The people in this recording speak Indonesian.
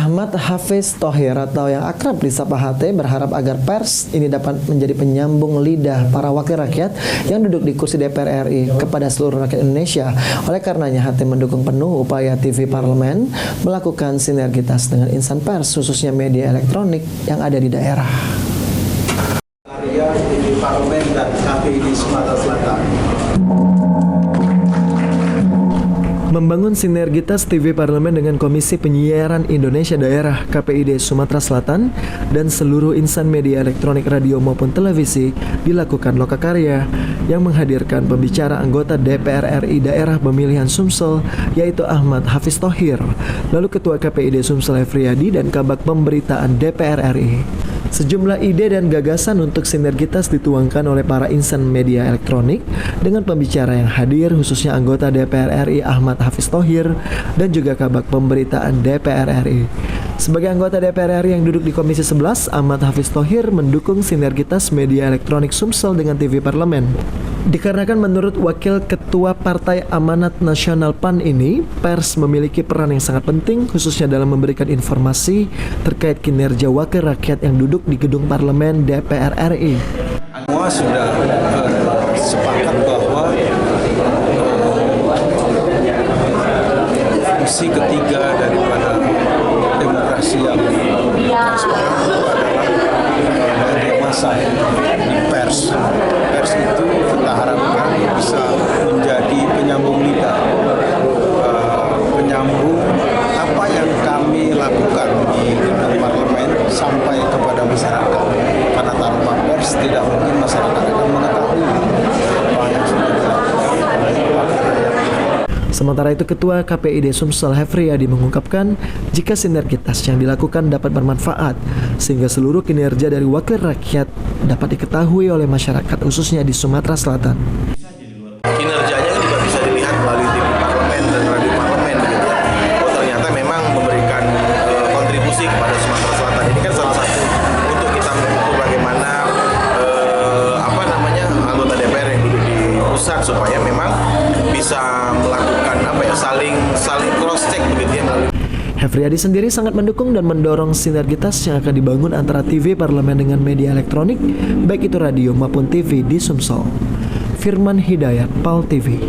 Ahmad Hafiz Thohir atau yang akrab disapa HT berharap agar pers ini dapat menjadi penyambung lidah para wakil rakyat yang duduk di kursi DPR RI kepada seluruh rakyat Indonesia. Oleh karenanya HT mendukung penuh upaya TV Parlemen melakukan sinergitas dengan insan pers khususnya media elektronik yang ada di daerah. Karya TV Parlemen dan KPI di Sumatera Selatan. Membangun sinergitas TV Parlemen dengan Komisi Penyiaran Indonesia Daerah KPID Sumatera Selatan dan seluruh insan media elektronik radio maupun televisi dilakukan lokakarya yang menghadirkan pembicara anggota DPR RI daerah pemilihan Sumsel yaitu Ahmad Hafiz Thohir, lalu Ketua KPID Sumsel Hefriyadi dan Kabag Pemberitaan DPR RI. Sejumlah ide dan gagasan untuk sinergitas dituangkan oleh para insan media elektronik dengan pembicara yang hadir khususnya anggota DPR RI Ahmad Hafiz Thohir dan juga Kabag Pemberitaan DPR RI. Sebagai anggota DPR RI yang duduk di Komisi 11, Ahmad Hafiz Thohir mendukung sinergitas media elektronik Sumsel dengan TV Parlemen. Dikarenakan menurut Wakil Ketua Partai Amanat Nasional PAN ini, pers memiliki peran yang sangat penting khususnya dalam memberikan informasi terkait kinerja wakil rakyat yang duduk di gedung parlemen DPR RI. Semua sudah sepakat bahwa fungsi ketiga daripada demokrasi yang transparan adalah media massa di pers. Pers itu kita harapkan bisa menjadi penyambung lidah, penyambung apa yang kami lakukan di parlemen sampai kepada masyarakat. Karena tanpa pers tidak mungkin masyarakat akan mengetahui apa yang sudah dilakukan oleh rakyat. Sementara itu Ketua KPID Sumsel Hefriyadi mengungkapkan jika sinergitas yang dilakukan dapat bermanfaat sehingga seluruh kinerja dari wakil rakyat dapat diketahui oleh masyarakat khususnya di Sumatera Selatan. Kinerjanya kan juga bisa dilihat melalui TV Parlemen dan radio Parlemen begitu. Oh ternyata memang memberikan kontribusi kepada Sumatera Selatan. Ini kan salah satu untuk kita mengukur bagaimana anggota DPR yang duduk di pusat supaya memang bisa melakukan saling cross check begitu ya melalui. Hefriyadi sendiri sangat mendukung dan mendorong sinergitas yang akan dibangun antara TV Parlemen dengan media elektronik baik itu radio maupun TV di Sumsel. Firman Hidayat, PAL TV.